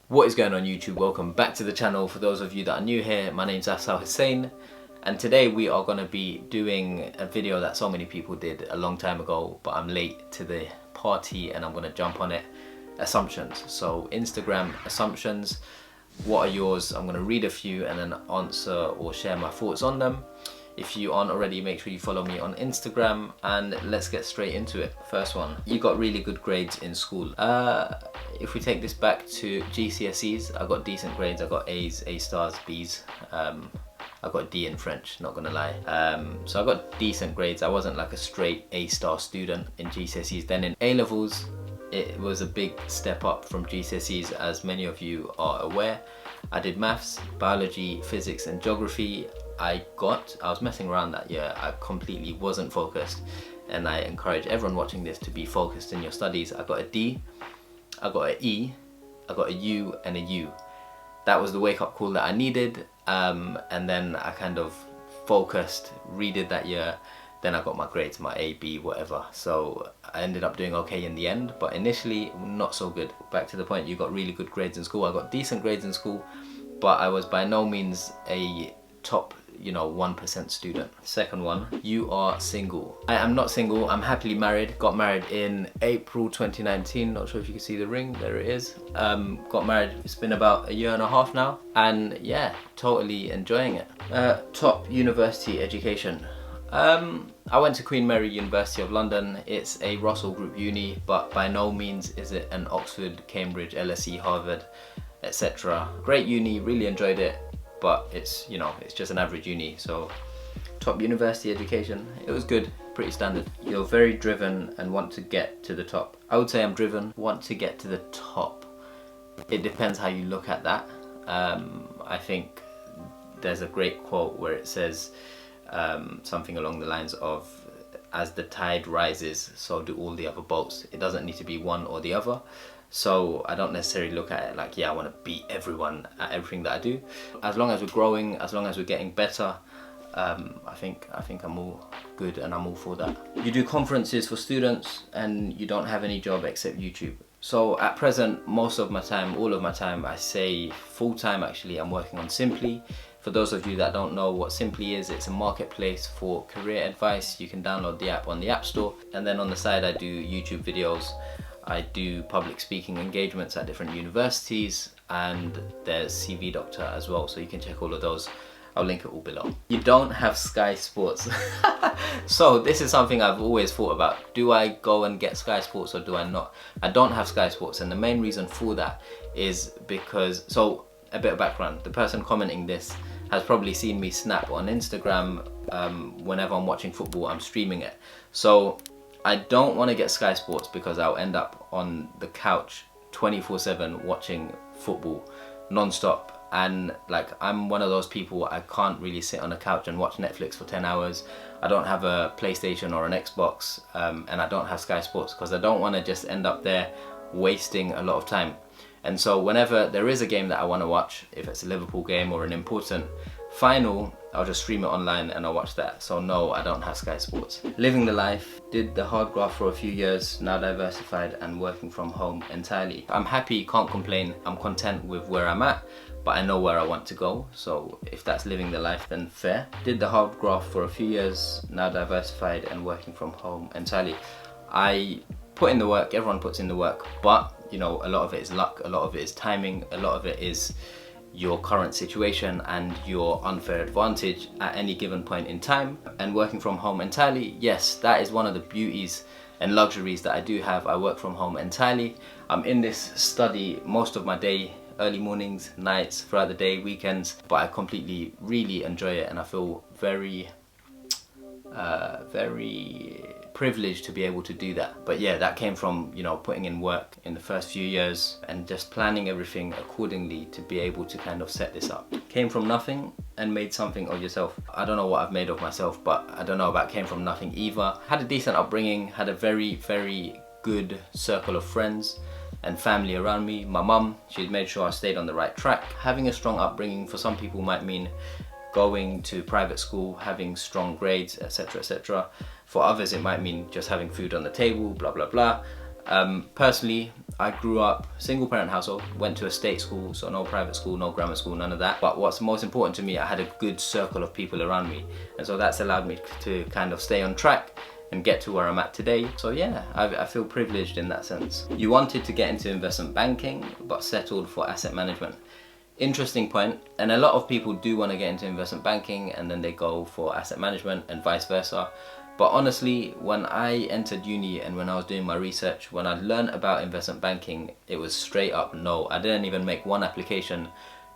What is going on YouTube? Welcome back to the channel. For those of you that are new here, my name's Afzal Hussein, and today we are going to be doing a video that so many people did a long time ago, but I'm late to the party and I'm going to jump on it. Assumptions. So Instagram assumptions. What are yours? I'm going to read a few and then answer or share my thoughts on them. If you aren't already, make sure you follow me on Instagram, and let's get straight into it. First one, you got really good grades in school. If we take this back to GCSEs, I got decent grades. I got A's, A stars, B's. I got a D in French, not gonna lie. So I got decent grades. I wasn't like a straight A star student in GCSEs. Then in A levels, it was a big step up from GCSEs, as many of you are aware. I did maths, biology, physics and geography. I was messing around that year. I completely wasn't focused, and I encourage everyone watching this to be focused in your studies. I got a D, I got an E, I got a U and a U. That was the wake-up call that I needed, and then I kind of focused, redid that year. Then I got my grades, my A, B, whatever. So I ended up doing okay in the end, but initially not so good. Back to the point, you got really good grades in school. I got decent grades in school, but I was by no means a top 1% student. Second one, you are single. I am not single. I'm happily married. Got married in April 2019. Not sure if you can see the ring. There it is. Got married. It's been about a year and a half now, and yeah, totally enjoying it. Top university education. I went to Queen Mary University of London. It's a Russell Group uni, but by no means is it an Oxford, Cambridge, LSE, Harvard, etc. Great uni, really enjoyed it, but it's it's just an average uni. So top university education, it was good, pretty standard. You're very driven and want to get to the top. I would say I'm driven, want to get to the top. It depends how you look at that. I think there's a great quote where it says something along the lines of, as the tide rises, so do all the other boats. It doesn't need to be one or the other. So I don't necessarily look at it like, yeah, I want to beat everyone at everything that I do. As long as we're growing, as long as we're getting better, I think I'm all good, and I'm all for that. You do conferences for students and you don't have any job except YouTube. So at present, most of my time, all of my time, I say full time actually, I'm working on Simply. For those of you that don't know what Simply is, it's a marketplace for career advice. You can download the app on the App Store, and then on the side I do YouTube videos. I do public speaking engagements at different universities, and there's CV Doctor as well, so you can check all of those. I'll link it all below. You don't have Sky Sports. So this is something I've always thought about. Do I go and get Sky Sports or do I not? I don't have Sky Sports, and the main reason for that is because, so a bit of background, the person commenting this has probably seen me snap on Instagram. Whenever I'm watching football, I'm streaming it. So I don't want to get Sky Sports because I'll end up on the couch 24/7 watching football non-stop, and like, I'm one of those people, I can't really sit on a couch and watch Netflix for 10 hours. I don't have a PlayStation or an Xbox, and I don't have Sky Sports because I don't want to just end up there wasting a lot of time. And so whenever there is a game that I want to watch, if it's a Liverpool game or an important final, I'll just stream it online and I'll watch that. So no, I don't have Sky Sports. Living the life, did the hard graft for a few years, now diversified and working from home entirely. I'm happy, can't complain, I'm content with where I'm at, but I know where I want to go. So if that's living the life, then fair. Did the hard graft for a few years, now diversified and working from home entirely. I put in the work, everyone puts in the work, but a lot of it is luck, a lot of it is timing, a lot of it is your current situation and your unfair advantage at any given point in time. And working from home entirely, yes, that is one of the beauties and luxuries that I do have. I work from home entirely. I'm in this study most of my day, early mornings, nights, throughout the day, weekends, but I completely really enjoy it, and I feel very privileged to be able to do that. But yeah, that came from putting in work in the first few years and just planning everything accordingly to be able to kind of set this up. Came from nothing and made something of yourself. I don't know what I've made of myself, but I don't know about came from nothing either. Had a decent upbringing, had a very good circle of friends and family around me. My mum, she made sure I stayed on the right track. Having a strong upbringing for some people might mean going to private school, having strong grades, etc, etc. For others it might mean just having food on the table, blah blah blah. Personally, I grew up single parent household, went to a state school, so no private school, no grammar school, none of that. But what's most important to me, I had a good circle of people around me. And so that's allowed me to kind of stay on track and get to where I'm at today. So yeah, I feel privileged in that sense. You wanted to get into investment banking, but settled for asset management. Interesting point, and a lot of people do want to get into investment banking and then they go for asset management and vice versa. But honestly, when I entered uni and when I was doing my research, when I learned about investment banking, it was straight up no. I didn't even make one application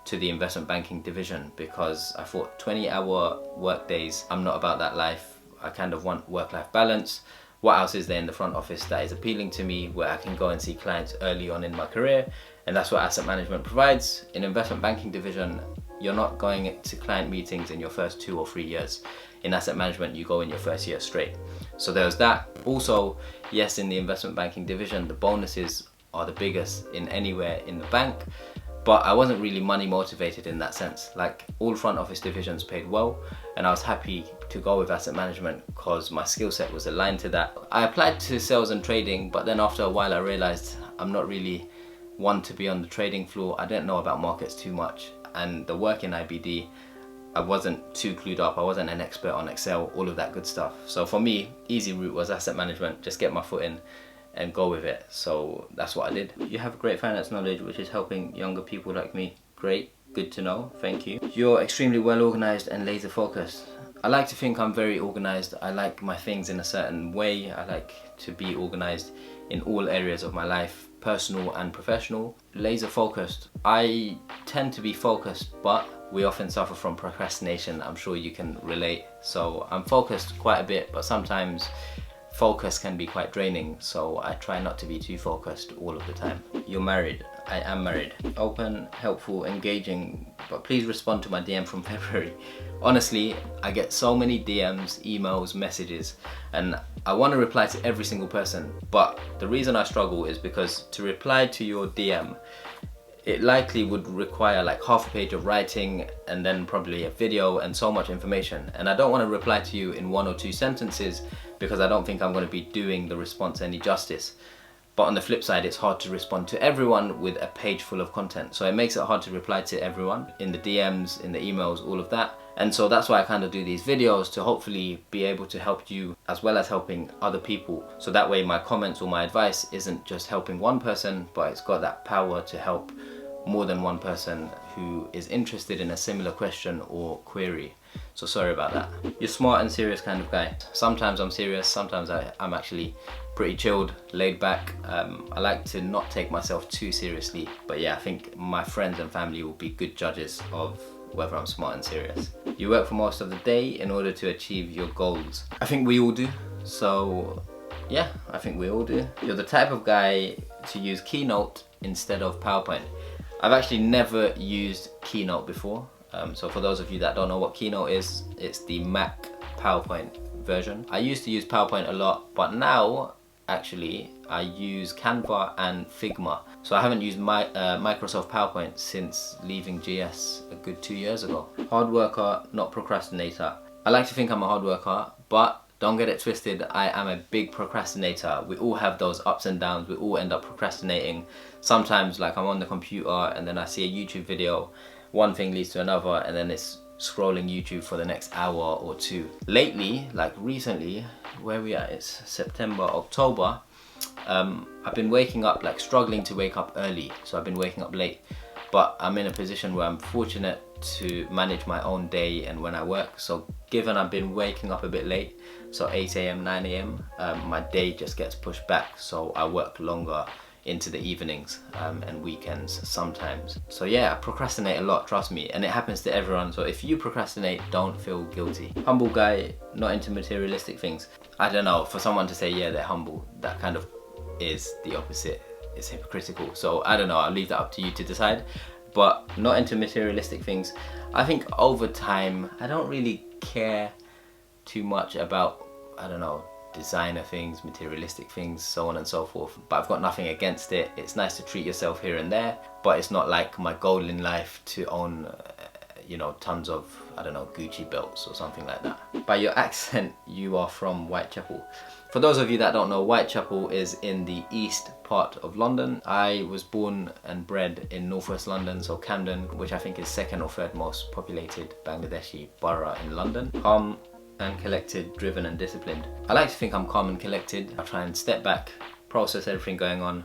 to the investment banking division because I thought 20-hour work days, I'm not about that life. I kind of want work-life balance. What else is there in the front office that is appealing to me where I can go and see clients early on in my career? And that's what asset management provides. In investment banking division, you're not going to client meetings in your first 2 or 3 years. In asset management, you go in your first year straight. So there's that. Also, yes, in the investment banking division, the bonuses are the biggest in anywhere in the bank, but I wasn't really money motivated in that sense. Like, all front office divisions paid well, and I was happy to go with asset management because my skill set was aligned to that. I applied to sales and trading, but then after a while I realized I'm not really one to be on the trading floor. I didn't know about markets too much, and the work in IBD, I wasn't too clued up. I wasn't an expert on Excel, all of that good stuff. So for me, easy route was asset management, just get my foot in and go with it. So that's what I did. You have great finance knowledge, which is helping younger people like me. Great, good to know, thank you. You're extremely well organized and laser focused. I like to think I'm very organized. I like my things in a certain way. I like to be organized in all areas of my life, personal and professional. Laser focused. I tend to be focused, but we often suffer from procrastination. I'm sure you can relate. So I'm focused quite a bit, but sometimes focus can be quite draining. So I try not to be too focused all of the time. You're married. I am married. Open, helpful, engaging, but please respond to my DM from February. Honestly, I get so many DMs, emails, messages, and I want to reply to every single person. But the reason I struggle is because to reply to your DM, it likely would require like half a page of writing and then probably a video and so much information. And I don't want to reply to you in 1 or 2 sentences because I don't think I'm going to be doing the response any justice. But on the flip side, it's hard to respond to everyone with a page full of content. So it makes it hard to reply to everyone in the DMs, in the emails, all of that. And so that's why I kind of do these videos, to hopefully be able to help you as well as helping other people. So that way my comments or my advice isn't just helping one person, but it's got that power to help more than one person who is interested in a similar question or query. So sorry about that. You're smart and serious kind of guy. Sometimes I'm serious, sometimes I'm actually pretty chilled, laid back. I like to not take myself too seriously, but yeah, I think my friends and family will be good judges of whether I'm smart and serious. You work for most of the day in order to achieve your goals. I think we all do. So yeah, I think we all do. You're the type of guy to use Keynote instead of PowerPoint. I've actually never used Keynote before. So for those of you that don't know what Keynote is, it's the Mac PowerPoint version. I used to use PowerPoint a lot, but now actually I use Canva and Figma. So I haven't used Microsoft PowerPoint since leaving GS a good 2 years ago. Hard worker, not procrastinator. I like to think I'm a hard worker, but don't get it twisted, I am a big procrastinator. We all have those ups and downs, we all end up procrastinating. Sometimes like I'm on the computer and then I see a YouTube video, one thing leads to another, and then it's scrolling YouTube for the next hour or 2. Lately, like recently, where we at, it's September, October, I've been waking up, like struggling to wake up early, so I've been waking up late. But I'm in a position where I'm fortunate to manage my own day and when I work. So given I've been waking up a bit late, so 8 AM, 9 AM, my day just gets pushed back. So I work longer into the evenings and weekends sometimes. So yeah, I procrastinate a lot, trust me, and it happens to everyone. So if you procrastinate, don't feel guilty. Humble guy, not into materialistic things. I don't know, for someone to say yeah, they're humble, that kind of is the opposite. It's hypocritical. So I don't know, I'll leave that up to you to decide. But not into materialistic things. I think over time, I don't really care too much about, I don't know, designer things, materialistic things, so on and so forth. But I've got nothing against it. It's nice to treat yourself here and there, but it's not like my goal in life to own you know, tons of, I don't know, Gucci belts or something like that. By your accent, you are from Whitechapel. For those of you that don't know, Whitechapel is in the east part of London. I was born and bred in northwest London, so Camden, which I think is second or third most populated Bangladeshi borough in London. Calm and collected, driven and disciplined. I like to think I'm calm and collected. I try and step back, process everything going on,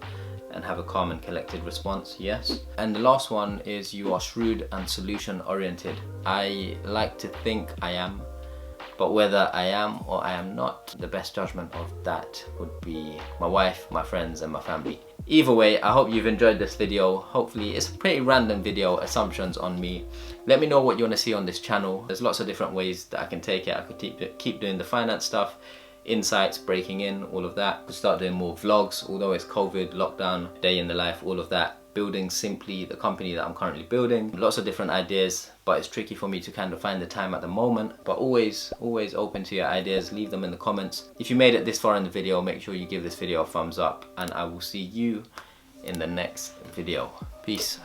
and have a calm and collected response, yes. And the last one is you are shrewd and solution oriented. I like to think I am, but whether I am or I am not, the best judgment of that would be my wife, my friends and my family. Either way, I hope you've enjoyed this video. Hopefully, it's a pretty random video, assumptions on me. Let me know what you want to see on this channel. There's lots of different ways that I can take it. I could keep doing the finance stuff, insights, breaking in, all of that. Could start doing more vlogs, although it's COVID, lockdown, day in the life, all of that. Building Simply, the company that I'm currently building. Lots of different ideas, but it's tricky for me to kind of find the time at the moment. But always open to your ideas. Leave them in the comments. If you made it this far in the video, make sure you give this video a thumbs up, and I will see you in the next video. Peace.